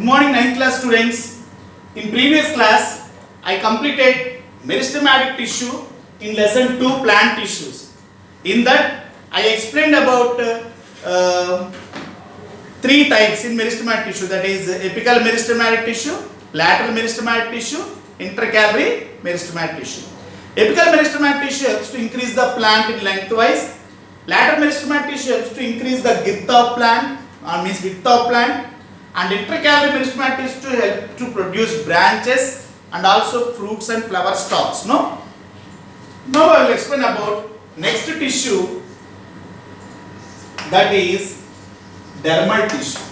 Good morning, 9th class students. In previous class, I completed meristematic tissue in lesson 2 plant tissues. In that, I explained about three types in meristematic tissue, that is apical meristematic tissue, lateral meristematic tissue, intercalary meristematic tissue. Apical meristematic tissue helps to increase the plant in lengthwise. Lateral meristematic tissue helps to increase the girth of plant, or means width of plant. And intercalary meristematic tissue help to produce branches and also fruits and flower stalks. Now I will explain about next tissue, that is dermal tissue.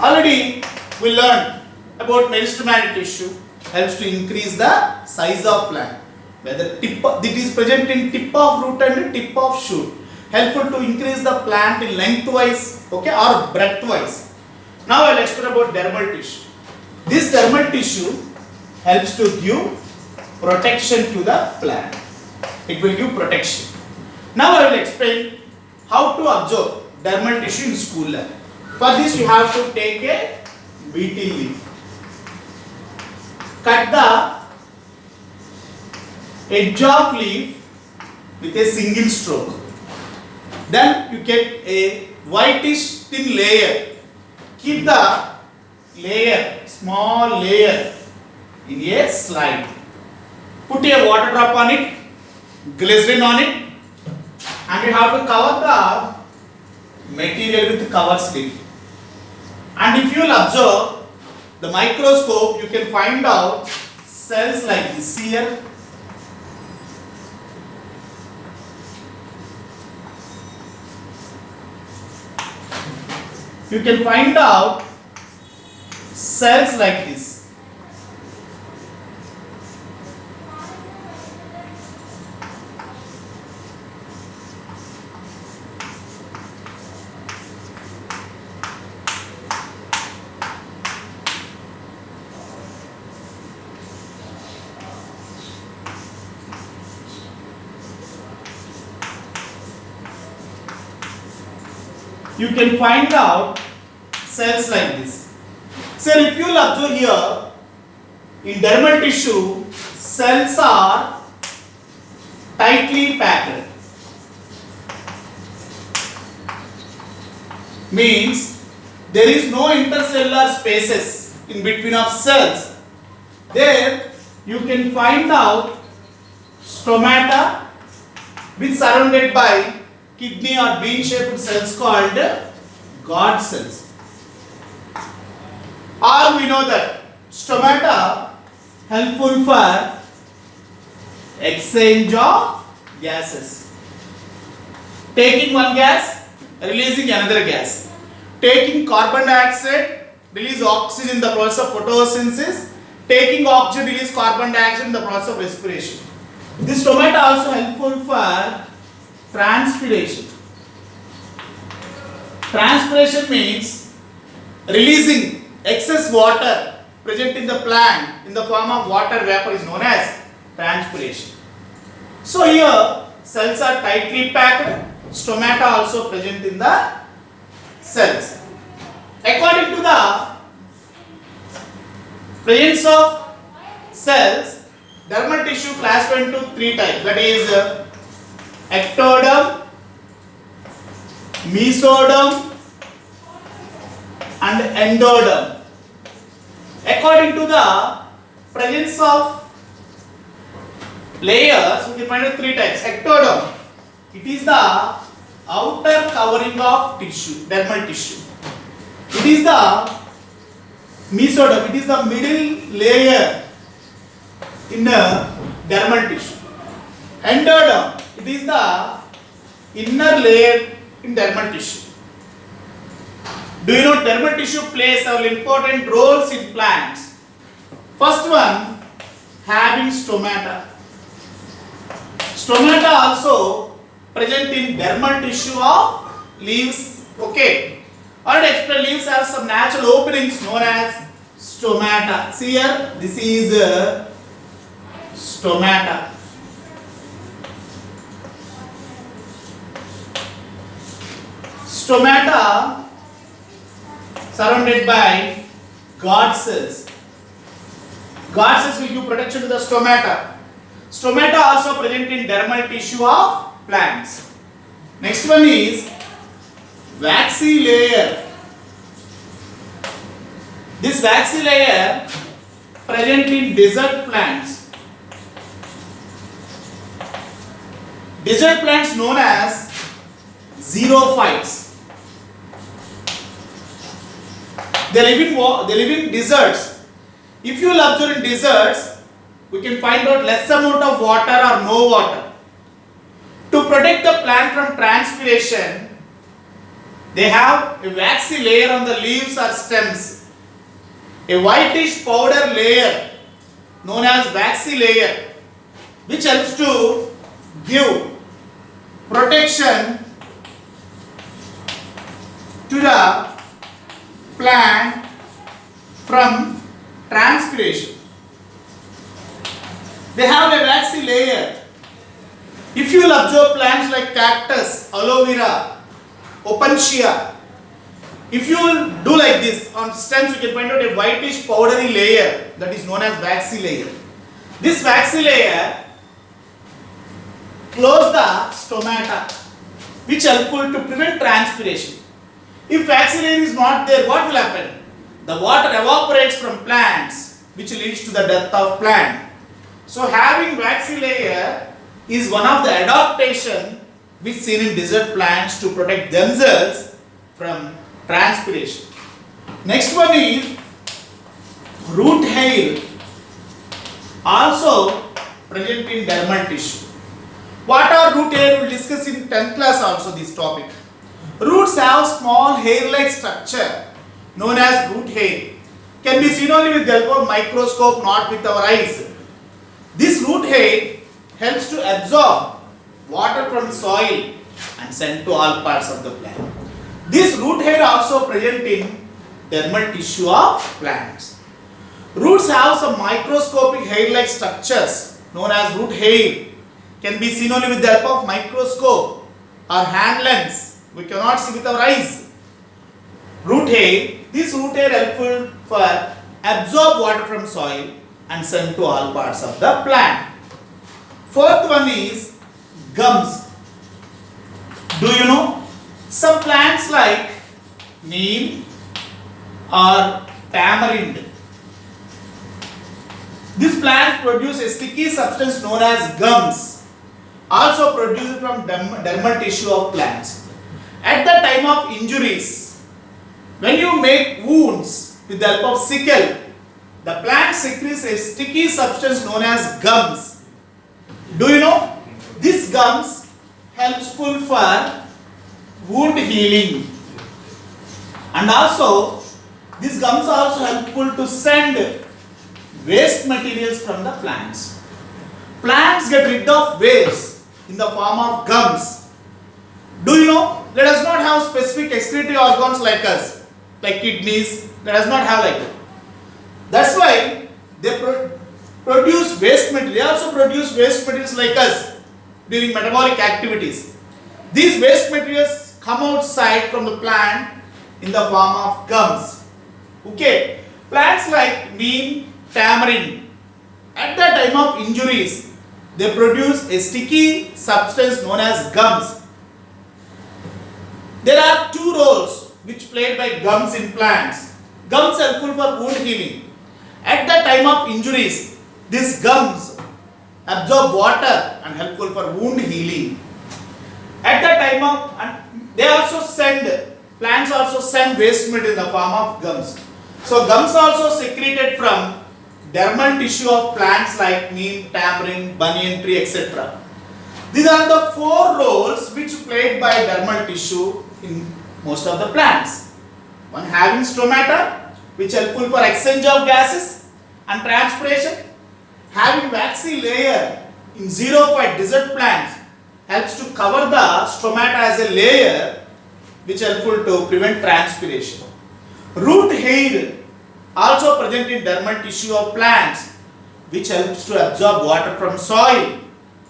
Already we learned about meristematic tissue helps to increase the size of plant, whether it is present in tip of root and tip of shoot, helpful to increase the plant in lengthwise, okay, or breadthwise. Now I will explain about dermal tissue. This dermal tissue helps to give protection to the plant. It will give protection. Now I will explain how to absorb dermal tissue in school level. For this you have to take a beetle leaf. Cut the edge of leaf with a single stroke. Then you get a whitish thin layer. Keep the layer, small layer, in a slide. Put a water drop on it, glycerin on it, and you have to cover the material with cover slip. And if you will observe the microscope, you can find out cells like this here. You can find out cells like this. You can find out cells like this. So if you will observe here, in dermal tissue, cells are tightly packed. Means there is no intercellular spaces in between of cells. There you can find out stomata which surrounded by kidney or bean shaped cells called guard cells. Or we know that stomata helpful for exchange of gases. Taking one gas, releasing another gas. Taking carbon dioxide, release oxygen in the process of photosynthesis. Taking oxygen, release carbon dioxide in the process of respiration. This stomata also helpful for transpiration. Transpiration means releasing excess water present in the plant in the form of water vapor is known as transpiration. So here cells are tightly packed, stomata also present in the cells. According to the presence of cells, dermal tissue classified into three types, that is ectoderm, mesoderm and endoderm. According to the presence of layers, we can find out three types. Ectoderm, it is the outer covering of tissue, dermal tissue. It is the mesoderm, it is the middle layer in the dermal tissue. Endoderm, it is the inner layer in dermal tissue. Do you know dermal tissue plays several important roles in plants? First one, having stomata. Stomata also present in dermal tissue of leaves. Okay. Already explained, leaves have some natural openings known as stomata. See here, this is stomata. Stomata surrounded by guard cells. Guard cells will give protection to the stomata. Stomata also present in dermal tissue of plants. Next one is waxy layer. This waxy layer present in desert plants. Desert plants known as xerophytes. They live in deserts. If you will observe in deserts, we can find out less amount of water or no water. To protect the plant from transpiration, they have a waxy layer on the leaves or stems. A whitish powder layer known as waxy layer, which helps to give protection to the plant from transpiration. They have a waxy layer. If you will observe plants like cactus, aloe vera, opuntia, if you will do like this on stems, you can find out a whitish powdery layer that is known as waxy layer. This waxy layer close the stomata, which helpful to prevent transpiration. If waxy layer is not there, what will happen? The water evaporates from plants, which leads to the death of plant. So having waxy layer is one of the adaptation which seen in desert plants to protect themselves from transpiration. Next one is root hair, also present in dermal tissue. What are root hair? We will discuss in 10th class also this topic. Roots have small hair-like structure known as root hair. Can be seen only with the help of microscope, not with our eyes. This root hair helps to absorb water from soil and send to all parts of the plant. This root hair also present in dermal tissue of plants. Roots have some microscopic hair-like structures known as root hair. Can be seen only with the help of microscope or hand lens. We cannot see with our eyes. Root hair. This root hair helpful for absorb water from soil and send to all parts of the plant. Fourth one is gums. Do you know? Some plants like neem or tamarind. These plants produce a sticky substance known as gums, also produced from dermal tissue of plants. At the time of injuries, when you make wounds with the help of sickle, the plant secretes a sticky substance known as gums. Do you know? This gums helpful for wound healing, and also these gums are also helpful to send waste materials from the plants. Plants get rid of waste in the form of gums. Do you know? Let us not have specific excretory organs like us, like kidneys. Let us not have like that. That's why they produce waste material. They also produce waste materials like us during metabolic activities. These waste materials come outside from the plant in the form of gums. Okay. Plants like neem, tamarind, at the time of injuries, they produce a sticky substance known as gums. There are two roles which played by gums in plants. Gums helpful for wound healing. At the time of injuries, these gums absorb water and helpful for wound healing. At the time of, and they also send, plants also send waste material in the form of gums. So gums also secreted from dermal tissue of plants like neem, tamarind, banyan tree, etc. These are the four roles which played by dermal tissue in most of the plants. One having stomata, which helpful for exchange of gases and transpiration. Having waxy layer in xerophyte desert plants helps to cover the stomata as a layer, which helpful to prevent transpiration. Root hair also present in dermal tissue of plants, which helps to absorb water from soil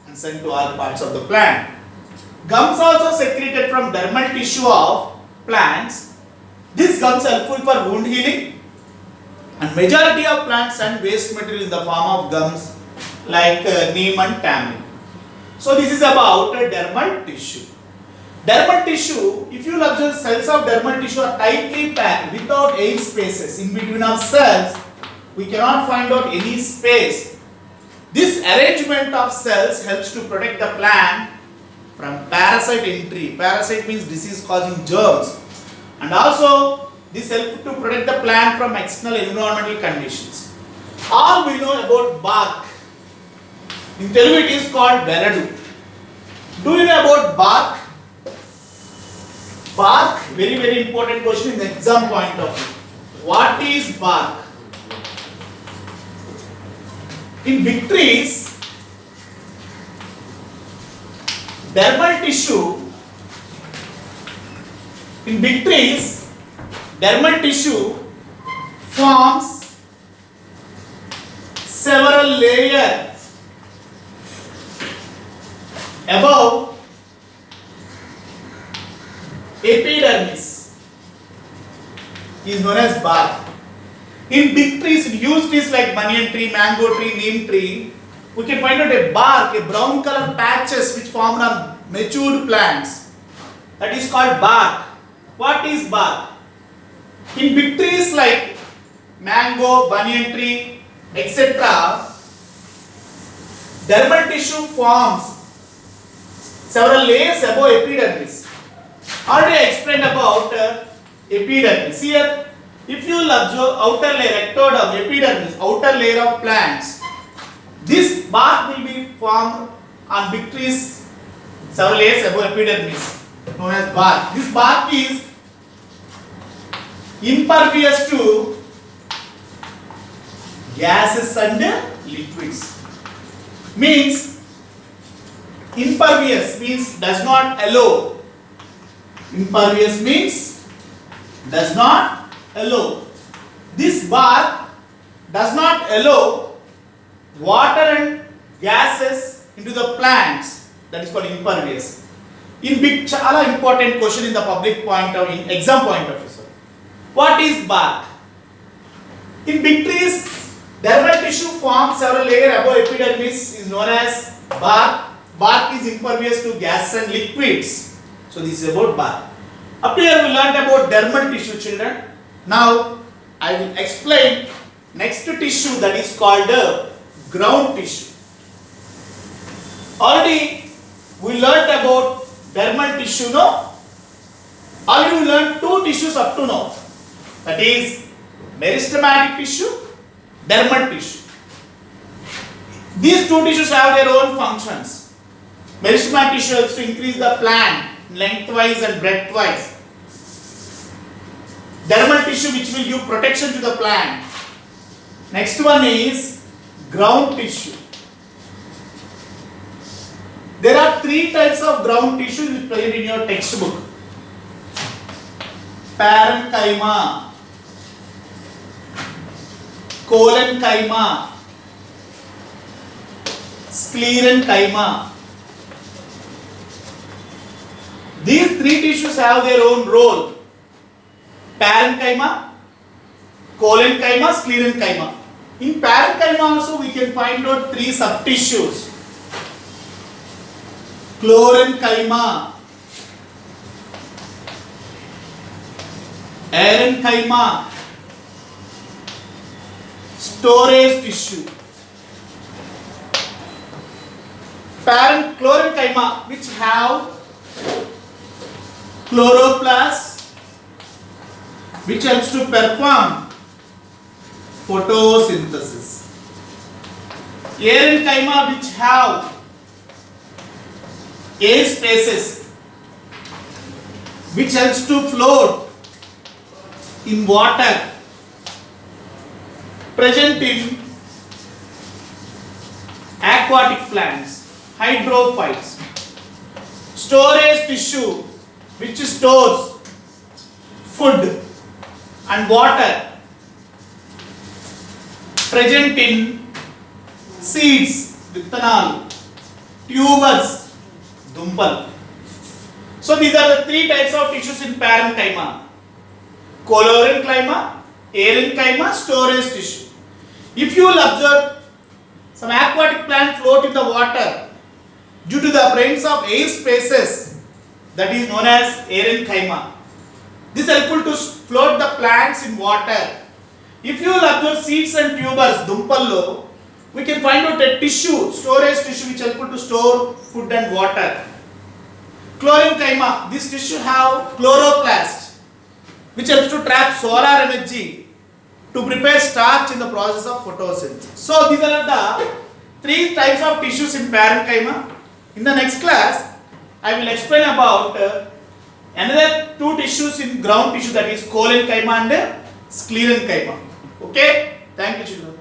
and send to all parts of the plant. Gums also secreted from dermal tissue of plants This gums helpful for wound healing, and majority of plants and waste material in the form of gums like neem and tamarind. So this is about dermal tissue. Dermal tissue, if you observe, cells of dermal tissue are tightly packed without air spaces in between of cells. We cannot find out any space. This arrangement of cells helps to protect the plant from parasite entry. Parasite means disease causing germs, and also this helps to protect the plant from external environmental conditions. All we know about bark. In Telugu it is called beradu. Do you know about bark? Bark, very important question in the exam point of view. What is bark? In big trees, dermal tissue, in big trees, dermal tissue forms several layers above epidermis, is known as bark. In big trees, huge trees like banyan tree, mango tree, neem tree, we can find out a bark, a brown color patches which formed on matured plants. That is called bark. What is bark? In big trees like mango, banyan tree, etc., dermal tissue forms several layers above epidermis. Already I explained about epidermis. Here, if you will observe outer layer, ectoderm, epidermis, outer layer of plants, this bark will be formed on big trees, several layers above epidermis, known as bark. This bark is impervious to gases and liquids. Means impervious means does not allow. Impervious means does not allow. This bark does not allow water and gases into the plants. That is called impervious. In big, chala important question in the public point of, in exam point of view. What is bark? In big trees, dermal tissue forms several layers above epidermis is known as bark. Bark is impervious to gases and liquids. So this is about bark. Up here we learned about dermal tissue, children. Now I will explain next tissue, that is called ground tissue. Already we learned about dermal tissue, no? Already we learned two tissues up to now. That is meristematic tissue, dermal tissue. These two tissues have their own functions. Meristematic tissue helps to increase the plant lengthwise and breadthwise. Dermal tissue which will give protection to the plant. Next one is ground tissue. There are three types of ground tissue which present in your textbook. Parenchyma, collenchyma, sclerenchyma. These three tissues have their own role. Parenchyma, collenchyma, sclerenchyma. In parenchyma also we can find out three subtissues. Chlorenchyma, arenchyma, storage tissue. Chlorenchyma which have chloroplast which helps to perform photosynthesis. Arenchyma which have air spaces which helps to float in water, present in aquatic plants, hydrophytes. Storage tissue which stores food and water, present in seeds, vittanalu, tubers, dumpal. So these are the three types of tissues in parenchyma. Chlorenchyma, Aerenchyma, storage tissue. If you will observe, some aquatic plant float in the water due to the presence of air spaces, that is known as Aerenchyma. This is helpful to float the plants in water. If you will observe seeds and tubers, dumpallo, we can find out a tissue, storage tissue which is helpful to store food and water. Chlorenchyma, this tissue have chloroplast which helps to trap solar energy to prepare starch in the process of photosynthesis. So these are the three types of tissues in parenchyma. In the next class, I will explain about another two tissues in ground tissue, that is collenchyma and sclerenchyma. Okay, thank you children.